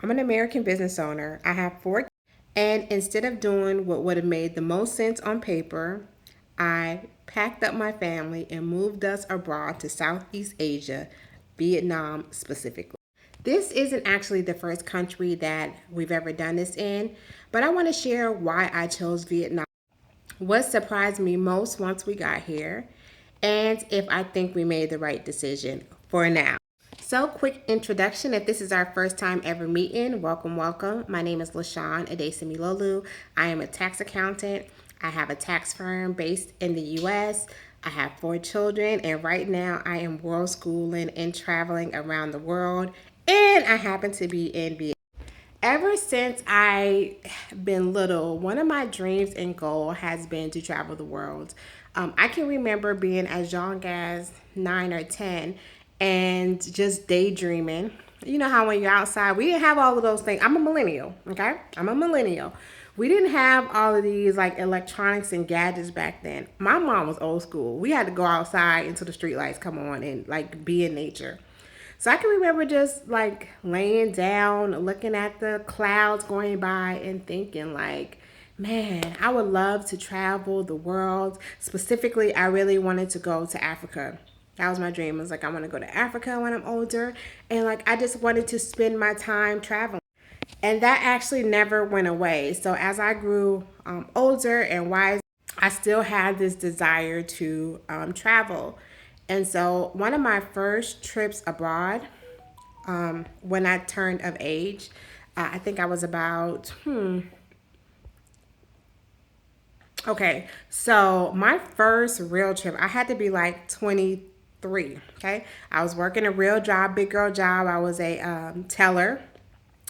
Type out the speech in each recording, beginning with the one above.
I'm an American business owner. I have four kids, and instead of doing what would have made the most sense on paper, I packed up my family and moved us abroad to Southeast Asia, Vietnam specifically. This isn't actually the first country that we've ever done this in, but I want to share why I chose Vietnam, what surprised me most once we got here, and if I think we made the right decision for now. So, quick introduction. If this is our first time ever meeting, welcome, welcome. My name is LaShawn Adesimilolu. I am a tax accountant. I have a tax firm based in the US. I have four children, and right now I am world schooling and traveling around the world. And I happen to be in Vietnam. Ever since I been little, one of my dreams and goal has been to travel the world. I can remember being as young as 9 or 10 and just daydreaming. You know how when you're outside, we didn't have all of those things. I'm a millennial, okay? I'm a millennial. We didn't have all of these like electronics and gadgets back then. My mom was old school. We had to go outside until the street lights come on and like be in nature. So I can remember just like laying down, looking at the clouds going by and thinking like, man, I would love to travel the world. Specifically, I really wanted to go to Africa. That was my dream. I was like, I want to go to Africa when I'm older. And like, I just wanted to spend my time traveling. And that actually never went away. So as I grew older and wiser, I still had this desire to travel. And so one of my first trips abroad, when I turned of age, I think I was about, okay. So my first real trip, I had to be like 23. Okay. I was working a real job, big girl job. I was a teller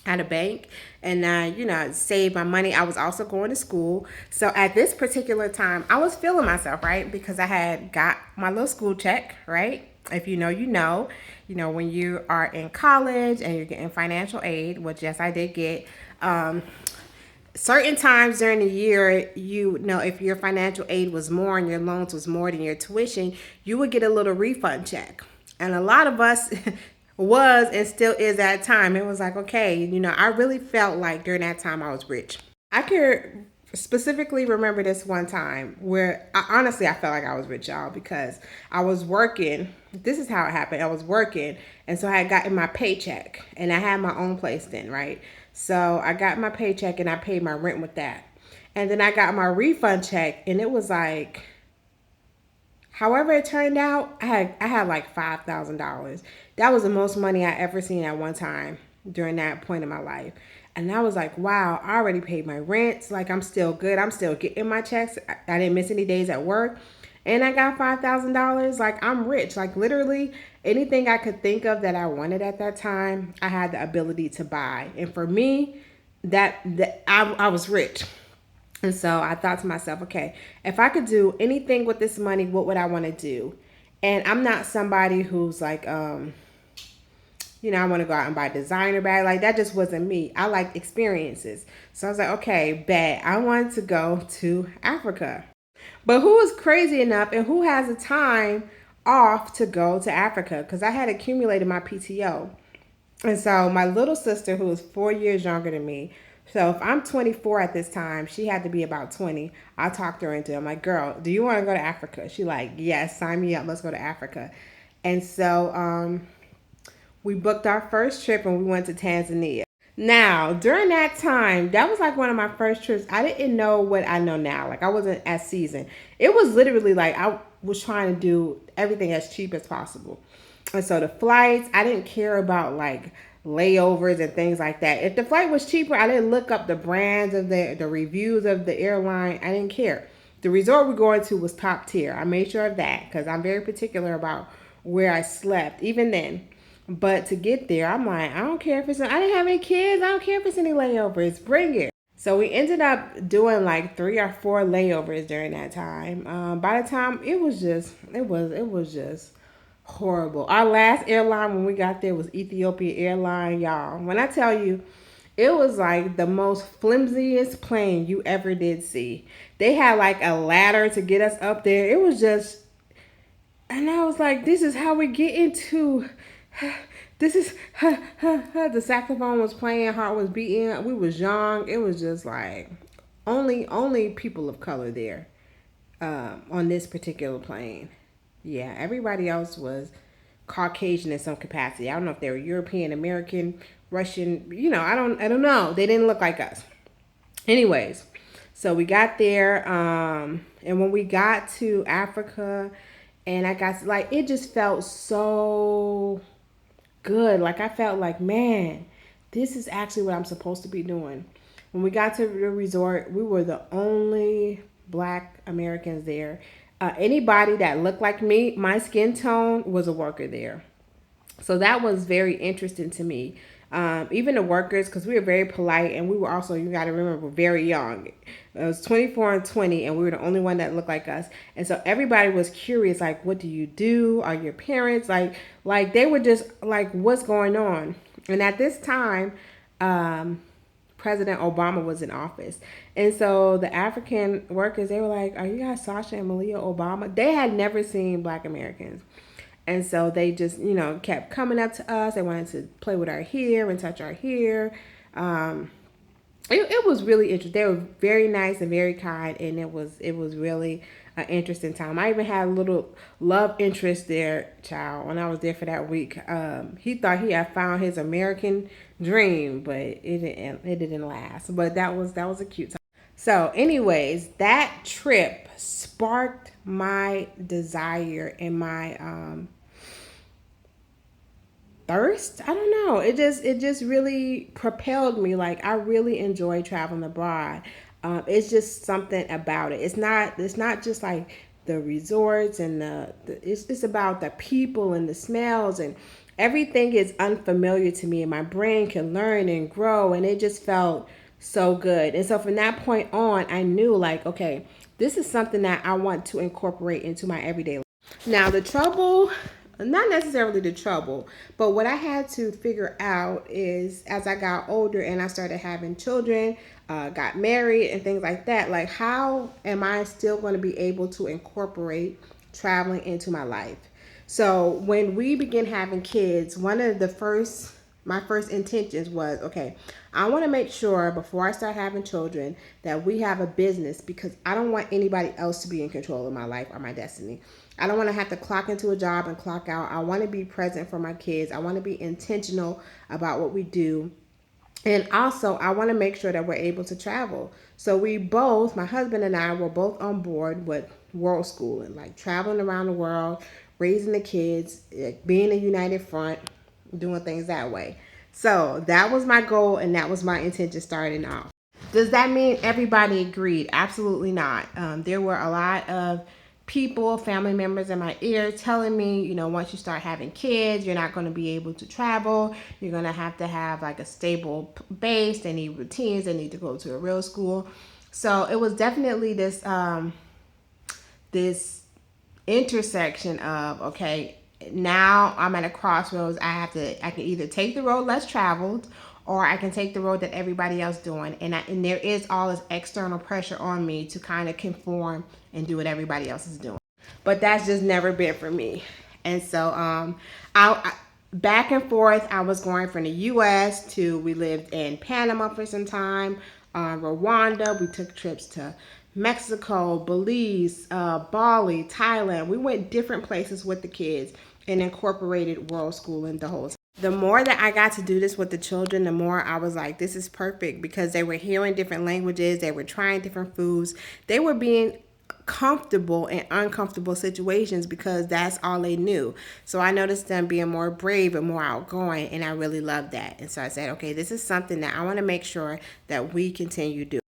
at a bank, and saved my money. I was also going to school. So at this particular time, I was feeling myself, right? Because I had got my little school check, right? If you know, when you are in college and you're getting financial aid, which yes, I did get, certain times during the year, if your financial aid was more and your loans was more than your tuition, you would get a little refund check. And a lot of us was and still is at time. It was like, okay, I really felt like during that time I was rich. I could specifically remember this one time where I felt like I was rich, y'all, because I was working. This is how it happened. I was working, and so I had gotten my paycheck, and I had my own place then, right? So I got my paycheck and I paid my rent with that. And then I got my refund check, and it was like, however it turned out, I had like $5,000. That was the most money I ever seen at one time during that point in my life. And I was like, wow, I already paid my rent. Like, I'm still good. I'm still getting my checks. I didn't miss any days at work. And I got $5,000. Like, I'm rich. Like, literally anything I could think of that I wanted at that time, I had the ability to buy. And for me, I was rich. And so I thought to myself, okay, if I could do anything with this money, what would I want to do? And I'm not somebody who's like, I want to go out and buy a designer bag. Like, that just wasn't me. I like experiences. So I was like, okay, bet. I wanted to go to Africa. But who is crazy enough and who has the time off to go to Africa? Because I had accumulated my PTO. And so my little sister, who is 4 years younger than me, so if I'm 24 at this time, she had to be about 20. I talked her into it. I'm like, girl, do you want to go to Africa? She like, yes, sign me up. Let's go to Africa. And so we booked our first trip and we went to Tanzania. Now, during that time, that was like one of my first trips. I didn't know what I know now. Like, I wasn't as seasoned. It was literally like I was trying to do everything as cheap as possible. And so the flights, I didn't care about like layovers and things like that. If the flight was cheaper, I didn't look up the brands of the reviews of the airline. I didn't care. The resort we're going to was top tier. I made sure of that because I'm very particular about where I slept, even then. But to get there, I'm like, I don't care if I didn't have any kids. I don't care if it's any layovers. Bring it. So we ended up doing like 3 or 4 layovers during that time. By the time it was just horrible. Our last airline when we got there was Ethiopia Airline, y'all. When I tell you, it was like the most flimsiest plane you ever did see. They had like a ladder to get us up there. It was just, and I was like, this is how we get into This is the saxophone was playing, heart was beating. We was young. It was just like only people of color there on this particular plane. Yeah, everybody else was Caucasian in some capacity. I don't know if they were European, American, Russian. I don't know. They didn't look like us. Anyways, so we got there, and when we got to Africa, and I got like it just felt so good. Like I felt like, man, this is actually what I'm supposed to be doing. When we got to the resort, we were the only black Americans there. Anybody that looked like me, my skin tone, was a worker there. So that was very interesting to me. Even the workers, because we were very polite, and we were also, you got to remember, very young. It was 24 and 20, and we were the only one that looked like us. And so everybody was curious, like, what do you do? Are your parents like they were just like, what's going on? And at this time, President Obama was in office. And so the African workers, they were like, are you guys Sasha and Malia Obama? They had never seen black Americans. And so they just, kept coming up to us. They wanted to play with our hair and touch our hair. It was really interesting. They were very nice and very kind, and it was really an interesting time. I even had a little love interest there, child, when I was there for that week. He thought he had found his American dream, but it didn't last. But that was a cute time. So, anyways, that trip sparked my desire and my thirst. I don't know. It just really propelled me. Like I really enjoy traveling abroad. It's just something about it. It's not just like the resorts and it's about the people and the smells, and everything is unfamiliar to me, and my brain can learn and grow, and it just felt so good. And so from that point on, I knew like, okay, this is something that I want to incorporate into my everyday life. Now, the trouble, not necessarily the trouble, but what I had to figure out is as I got older and I started having children, got married and things like that, like how am I still going to be able to incorporate traveling into my life? So when we began having kids, one of my first intentions was, okay, I want to make sure before I start having children that we have a business, because I don't want anybody else to be in control of my life or my destiny. I don't want to have to clock into a job and clock out. I want to be present for my kids. I want to be intentional about what we do. And also, I want to make sure that we're able to travel. So we both, my husband and I, were both on board with world schooling, like traveling around the world, raising the kids, being a united front, doing things that way. So that was my goal, and that was my intention starting off. Does that mean everybody agreed? Absolutely not. There were a lot of people, family members in my ear telling me, once you start having kids, you're not going to be able to travel. You're going to have like a stable base. They need routines. They need to go to a real school. So it was definitely this intersection of, okay, now I'm at a crossroads. I can either take the road less traveled, or I can take the road that everybody else doing. And there is all this external pressure on me to kind of conform and do what everybody else is doing. But that's just never been for me. And so I back and forth, I was going from the U.S. to, we lived in Panama for some time, Rwanda. We took trips to Mexico, Belize, Bali, Thailand. We went different places with the kids and incorporated world schooling the whole time. The more that I got to do this with the children, the more I was like, this is perfect, because they were hearing different languages. They were trying different foods. They were being comfortable in uncomfortable situations because that's all they knew. So I noticed them being more brave and more outgoing, and I really loved that. And so I said, okay, this is something that I want to make sure that we continue doing.